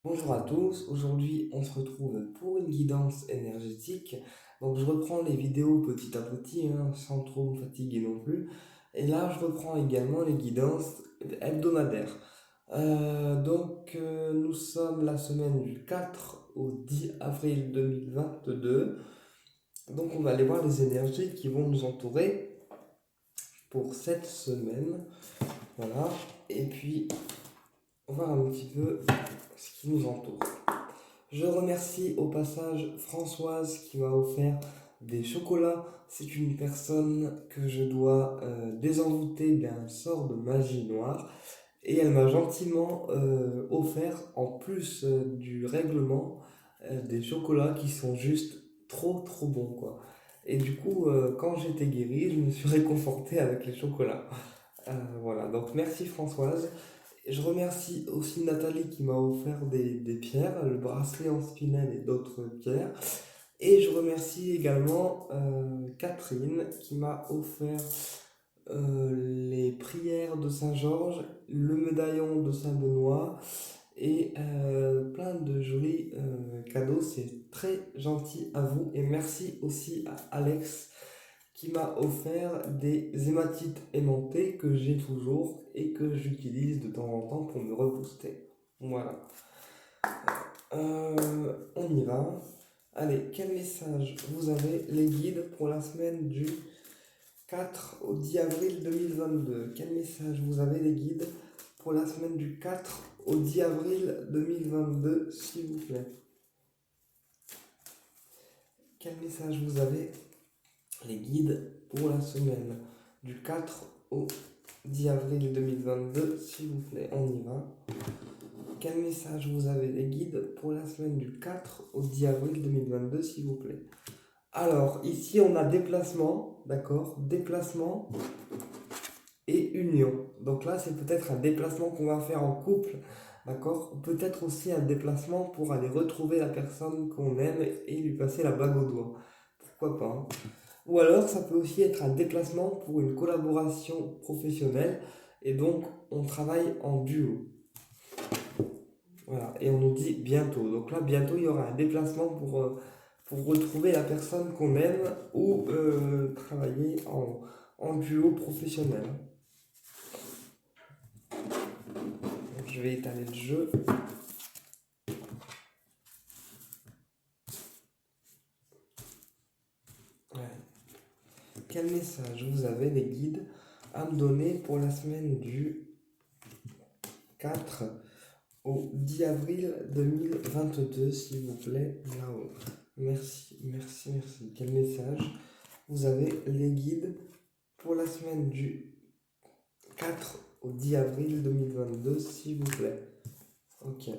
Bonjour à tous, aujourd'hui on se retrouve pour une guidance énergétique. Donc je reprends les vidéos petit à petit, sans trop me fatiguer non plus. Et là je reprends également les guidances hebdomadaires. Nous sommes la semaine du 4 au 10 avril 2022. Donc on va aller voir les énergies qui vont nous entourer pour cette semaine. Voilà. Et puis on va voir un petit peu ce qui nous entoure. Je remercie au passage Françoise qui m'a offert des chocolats. C'est une personne que je dois désenvoûter d'un sort de magie noire. Et elle m'a gentiment offert, en plus du règlement, des chocolats qui sont juste trop trop bons quoi. Et du coup, quand j'étais guéri, je me suis réconforté avec les chocolats. Voilà, donc merci Françoise. Je remercie aussi Nathalie qui m'a offert des pierres, le bracelet en spinel et d'autres pierres. Et je remercie également Catherine qui m'a offert les prières de Saint-Georges, le médaillon de Saint-Benoît et plein de jolis cadeaux. C'est très gentil à vous. Et merci aussi à Alex qui m'a offert des hématites aimantées que j'ai toujours et que j'utilise de temps en temps pour me rebooster. Voilà. On y va. Allez, quel message vous avez les guides pour la semaine du 4 au 10 avril 2022? Quel message vous avez les guides pour la semaine du 4 au 10 avril 2022, s'il vous plaît? Quel message vous avez les guides pour la semaine du 4 au 10 avril 2022, s'il vous plaît, on y va. Quel message vous avez les guides pour la semaine du 4 au 10 avril 2022, s'il vous plaît? Alors, ici, on a déplacement, d'accord? Déplacement et union. Donc là, c'est peut-être un déplacement qu'on va faire en couple, d'accord? Peut-être aussi un déplacement pour aller retrouver la personne qu'on aime et lui passer la bague au doigt. Pourquoi pas, hein? Ou alors, ça peut aussi être un déplacement pour une collaboration professionnelle et donc on travaille en duo. Voilà, et on nous dit bientôt. Donc là, bientôt, il y aura un déplacement pour retrouver la personne qu'on aime ou travailler en duo professionnel. Donc, je vais étaler le jeu. Ouais. Quel message vous avez, les guides, à me donner pour la semaine du 4 au 10 avril 2022, s'il vous plaît, là-haut. Merci, merci, merci. Quel message vous avez, les guides, pour la semaine du 4 au 10 avril 2022, s'il vous plaît? Ok.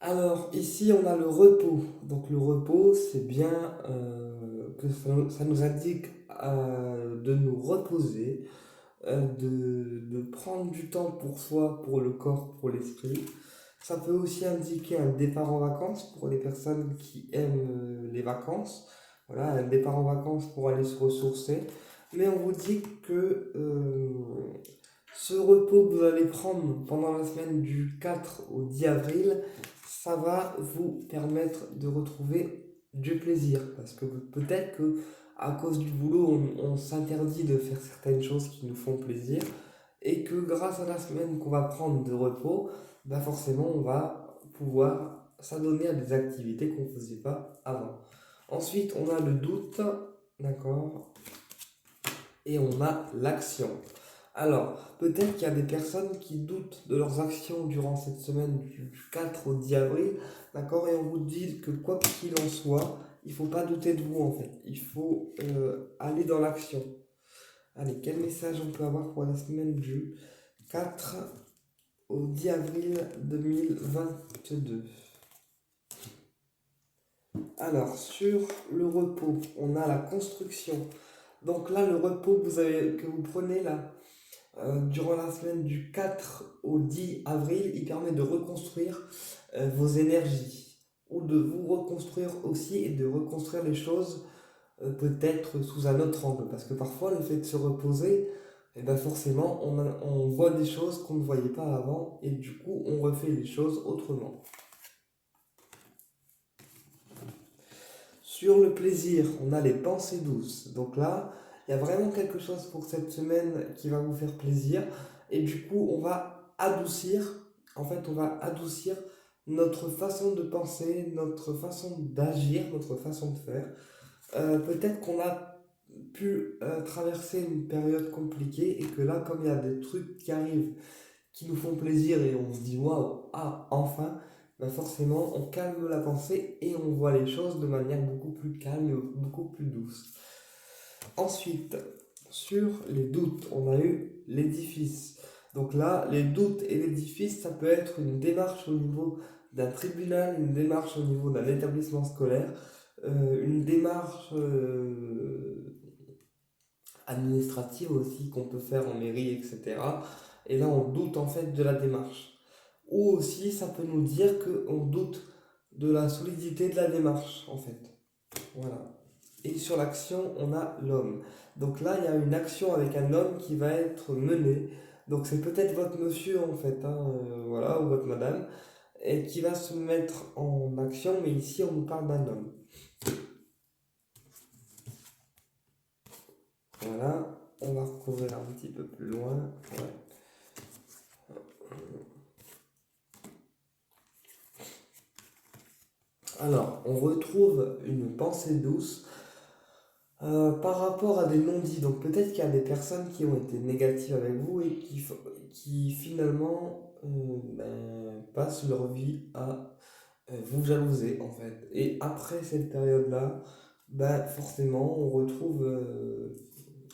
Alors, ici, on a le repos. Donc, le repos, c'est bien que ça nous indique de nous reposer, de prendre du temps pour soi, pour le corps, pour l'esprit. Ça peut aussi indiquer un départ en vacances pour les personnes qui aiment les vacances. Voilà, un départ en vacances pour aller se ressourcer. Mais on vous dit que ce repos que vous allez prendre pendant la semaine du 4 au 10 avril, ça va vous permettre de retrouver du plaisir. Parce que peut-être que à cause du boulot, on s'interdit de faire certaines choses qui nous font plaisir. Et que grâce à la semaine qu'on va prendre de repos, bah forcément, on va pouvoir s'adonner à des activités qu'on ne faisait pas avant. Ensuite, on a le doute, d'accord, et on a l'action. Alors, peut-être qu'il y a des personnes qui doutent de leurs actions durant cette semaine du 4 au 10 avril, d'accord, et on vous dit que quoi qu'il en soit, il ne faut pas douter de vous en fait, il faut aller dans l'action. Allez, quel message on peut avoir pour la semaine du 4 au 10 avril 2022? Alors, sur le repos, on a la construction. Donc là, le repos que vous prenez là, durant la semaine du 4 au 10 avril, il permet de reconstruire vos énergies ou de vous reconstruire aussi et de reconstruire les choses peut-être sous un autre angle. Parce que parfois, le fait de se reposer, et bien forcément, on voit des choses qu'on ne voyait pas avant, et du coup, on refait les choses autrement. Sur le plaisir, on a les pensées douces. Donc là, il y a vraiment quelque chose pour cette semaine qui va vous faire plaisir. Et du coup, on va adoucir notre façon de penser, notre façon d'agir, notre façon de faire. Peut-être qu'on a pu traverser une période compliquée et que là, comme il y a des trucs qui arrivent qui nous font plaisir et on se dit waouh, ah, enfin, ben forcément, on calme la pensée et on voit les choses de manière beaucoup plus calme et beaucoup plus douce. Ensuite, sur les doutes, on a eu l'édifice. Donc là, les doutes et l'édifice, ça peut être une démarche au niveau d'un tribunal, une démarche au niveau d'un établissement scolaire, une démarche administrative aussi qu'on peut faire en mairie, etc. Et là, on doute en fait de la démarche. Ou aussi, ça peut nous dire qu'on doute de la solidité de la démarche, en fait. Voilà. Et sur l'action, on a l'homme. Donc là, il y a une action avec un homme qui va être menée. Donc c'est peut-être votre monsieur, en fait, hein, voilà, ou votre madame, et qui va se mettre en action, mais ici, on nous parle d'un homme. Voilà, on va recouvrir un petit peu plus loin. Ouais. Alors, on retrouve une pensée douce par rapport à des non-dits. Donc peut-être qu'il y a des personnes qui ont été négatives avec vous et qui finalement passent leur vie à vous jalouser en fait. Et après cette période-là, ben, forcément on retrouve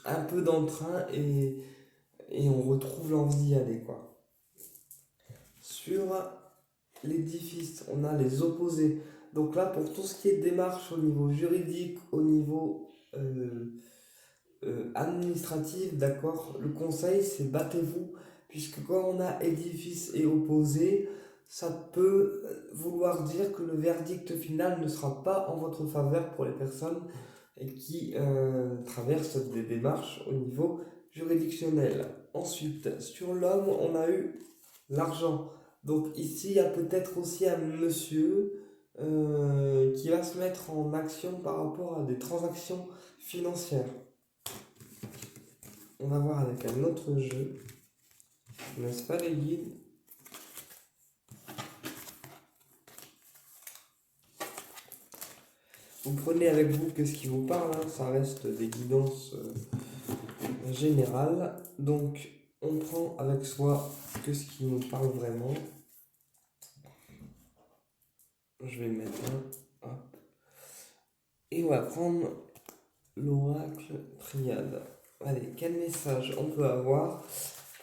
un peu d'entrain et on retrouve l'envie d'y aller quoi. Sur l'édifice, on a les opposés. Donc là, pour tout ce qui est démarche au niveau juridique, au niveau administratif, d'accord, le conseil c'est battez-vous, puisque quand on a édifice et opposé, ça peut vouloir dire que le verdict final ne sera pas en votre faveur pour les personnes qui traversent des démarches au niveau juridictionnel. Ensuite, sur l'homme, on a eu l'argent. Donc ici, il y a peut-être aussi un monsieur qui va se mettre en action par rapport à des transactions financières. On va voir avec un autre jeu, n'est-ce pas les guides? Vous prenez avec vous que ce qui vous parle, hein, ça reste des guidances générales. Donc on prend avec soi que ce qui nous parle vraiment. Je vais mettre un. Hop. Et on va prendre l'oracle triade. Allez, quel message on peut avoir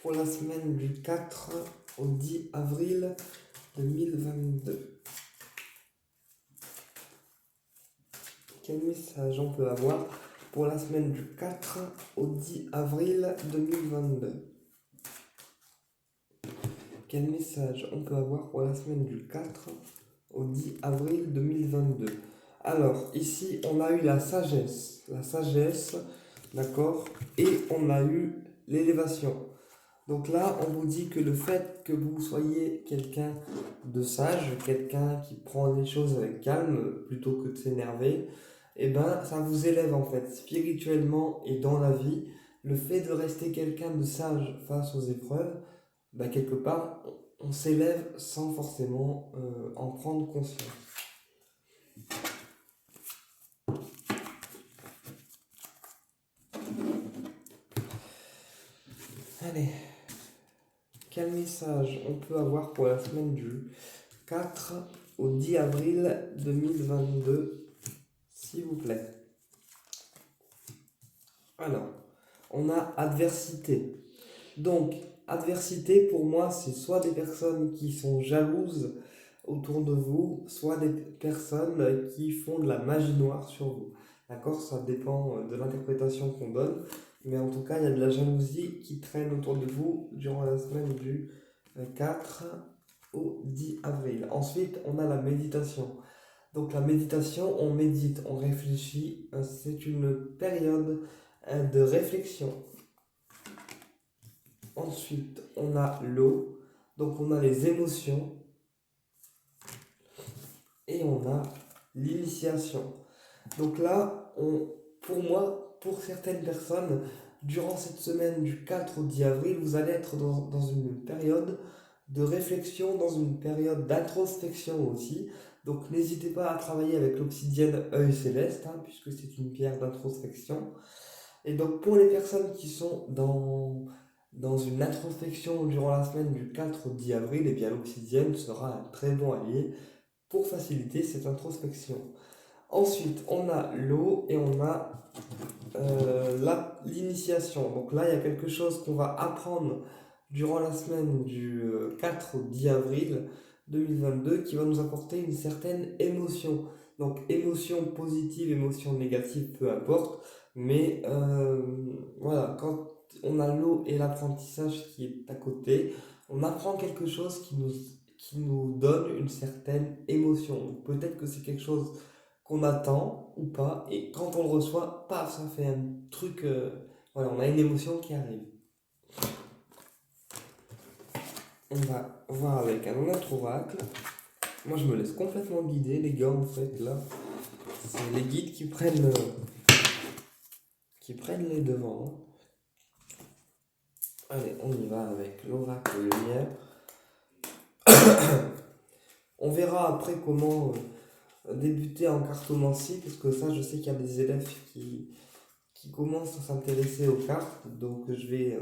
pour la semaine du 4 au 10 avril 2022? Quel message on peut avoir pour la semaine du 4 au 10 avril 2022? Quel message on peut avoir pour la semaine du 4 au 10 avril 2022? Alors, ici, on a eu la sagesse, d'accord, et on a eu l'élévation. Donc là, on vous dit que le fait que vous soyez quelqu'un de sage, quelqu'un qui prend les choses avec calme plutôt que de s'énerver, eh ben, ça vous élève en fait spirituellement et dans la vie. Le fait de rester quelqu'un de sage face aux épreuves, ben, quelque part, on s'élève sans forcément en prendre conscience. Allez, quel message on peut avoir pour la semaine du 4 au 10 avril 2022, s'il vous plaît? Alors, on a adversité. Donc, adversité pour moi, c'est soit des personnes qui sont jalouses autour de vous, soit des personnes qui font de la magie noire sur vous. D'accord? Ça dépend de l'interprétation qu'on donne. Mais en tout cas, il y a de la jalousie qui traîne autour de vous durant la semaine du 4 au 10 avril. Ensuite, on a la méditation. Donc la méditation, on médite, on réfléchit. C'est une période de réflexion. Ensuite, on a l'eau. Donc, on a les émotions et on a l'initiation. Donc là, pour moi, pour certaines personnes, durant cette semaine du 4 au 10 avril, vous allez être dans une période de réflexion, dans une période d'introspection aussi. Donc n'hésitez pas à travailler avec l'obsidienne œil céleste, hein, puisque c'est une pierre d'introspection. Et donc pour les personnes qui sont dans une introspection durant la semaine du 4 au 10 avril, eh bien l'obsidienne sera un très bon allié pour faciliter cette introspection. Ensuite, on a l'eau et on a l'initiation. Donc là, il y a quelque chose qu'on va apprendre durant la semaine du 4 au 10 avril 2022 qui va nous apporter une certaine émotion. Donc émotion positive, émotion négative, peu importe. Mais voilà, quand on a l'eau et l'apprentissage qui est à côté, on apprend quelque chose qui nous donne une certaine émotion. Donc peut-être que c'est quelque chose qu'on attend ou pas, et quand on le reçoit, paf, ça fait un truc, voilà, on a une émotion qui arrive. On va voir avec un autre oracle. Moi, je me laisse complètement guider, les gars, en fait, là. C'est les guides qui prennent les devants. Allez, on y va avec l'oracle lumière. On verra après comment débuter en cartomancie, parce que ça, je sais qu'il y a des élèves qui commencent à s'intéresser aux cartes, donc je vais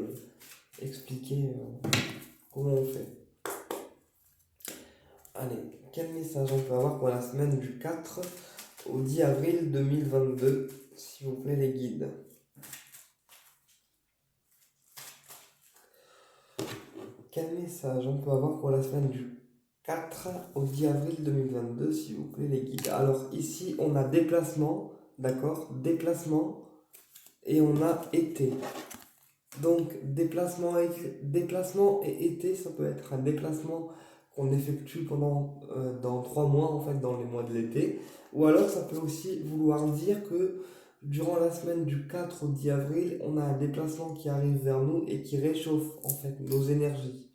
expliquer comment on fait. Allez, quel message on peut avoir pour la semaine du 4 au 10 avril 2022, s'il vous plaît les guides. Quel message on peut avoir pour la semaine du 4 au 10 avril 2022, s'il vous plaît les guides. Alors ici, on a déplacement, d'accord? Déplacement, et on a été. Donc déplacement et été, ça peut être un déplacement qu'on effectue dans 3 mois, en fait, dans les mois de l'été. Ou alors ça peut aussi vouloir dire que durant la semaine du 4 au 10 avril, on a un déplacement qui arrive vers nous et qui réchauffe en fait nos énergies.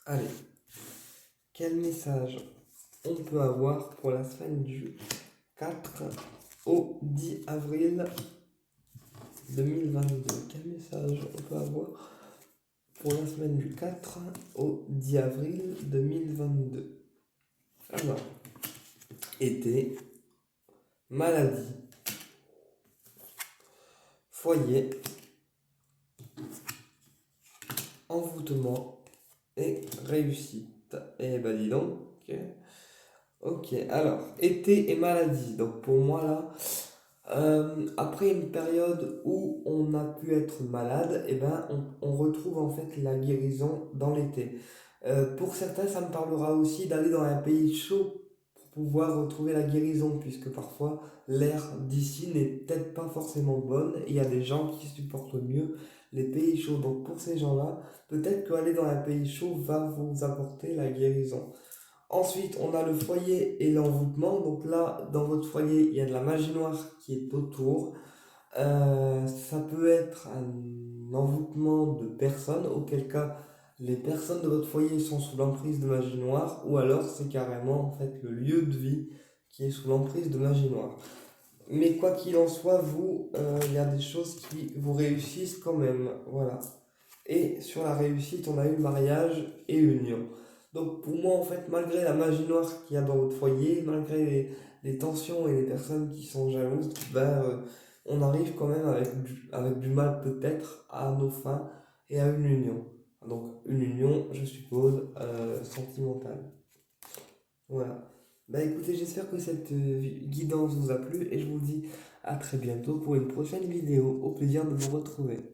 Allez, quel message on peut avoir pour la semaine du 4 au 10 avril 2022? Quel message on peut avoir pour la semaine du 4 au 10 avril 2022? Alors, été, maladie, foyer, envoûtement et réussite. Eh ben dis donc. Ok, alors, été et maladie. Donc pour moi là, après une période où on a pu être malade, eh ben, on retrouve en fait la guérison dans l'été. Pour certains, ça me parlera aussi d'aller dans un pays chaud pour pouvoir retrouver la guérison, puisque parfois l'air d'ici n'est peut-être pas forcément bonne et il y a des gens qui supportent mieux les pays chauds. Donc pour ces gens-là, peut-être qu'aller dans un pays chaud va vous apporter la guérison. Ensuite, on a le foyer et l'envoûtement. Donc là, dans votre foyer, il y a de la magie noire qui est autour. Ça peut être un envoûtement de personnes, auquel cas les personnes de votre foyer sont sous l'emprise de magie noire, ou alors c'est carrément en fait le lieu de vie qui est sous l'emprise de magie noire. Mais quoi qu'il en soit, il y a des choses qui vous réussissent quand même, voilà. Et sur la réussite, on a eu mariage et union. Donc pour moi, en fait, malgré la magie noire qu'il y a dans votre foyer, malgré les tensions et les personnes qui sont jalouses, on arrive quand même avec du mal peut-être à nos fins et à une union. Donc une union, je suppose, sentimentale. Voilà. Bah écoutez, j'espère que cette guidance vous a plu et je vous dis à très bientôt pour une prochaine vidéo. Au plaisir de vous retrouver.